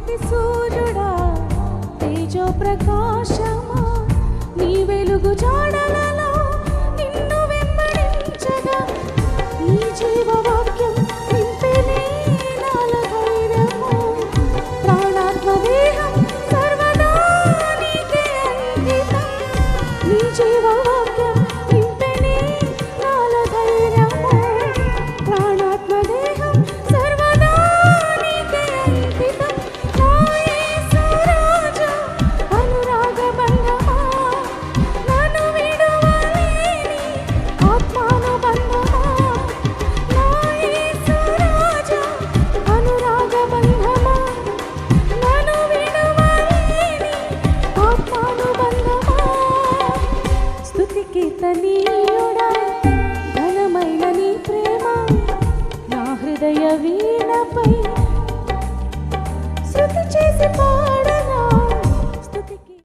కాంతి సూర్యుడా తేజో ప్రకాశమా నీ వెలుగు జాడలలో నిన్ను వెంబడించగా నీ జీవవాక్యం నింపెనే నాల ధైర్యము ప్రాణాత్మ దేహం సర్వదా నీకే అంకితం నీ జీవవాక్యం నింపెనే నాల ధైర్యము ప్రాణాత్మ దేహం సర్వదా నీకే అంకితం నా యేసు రాజా అనురాగ బంధమా నన్ను విడువలేని ఆత్మానుబంధమా నా యేసు రాజా అనురాగ బంధమా నన్ను విడువలేని ఆత్మానుబంధమా స్తుతి కీర్తనీయుడా ఘనమైన నీ ప్రేమ నా హృదయ వీణపై శృతి చేసి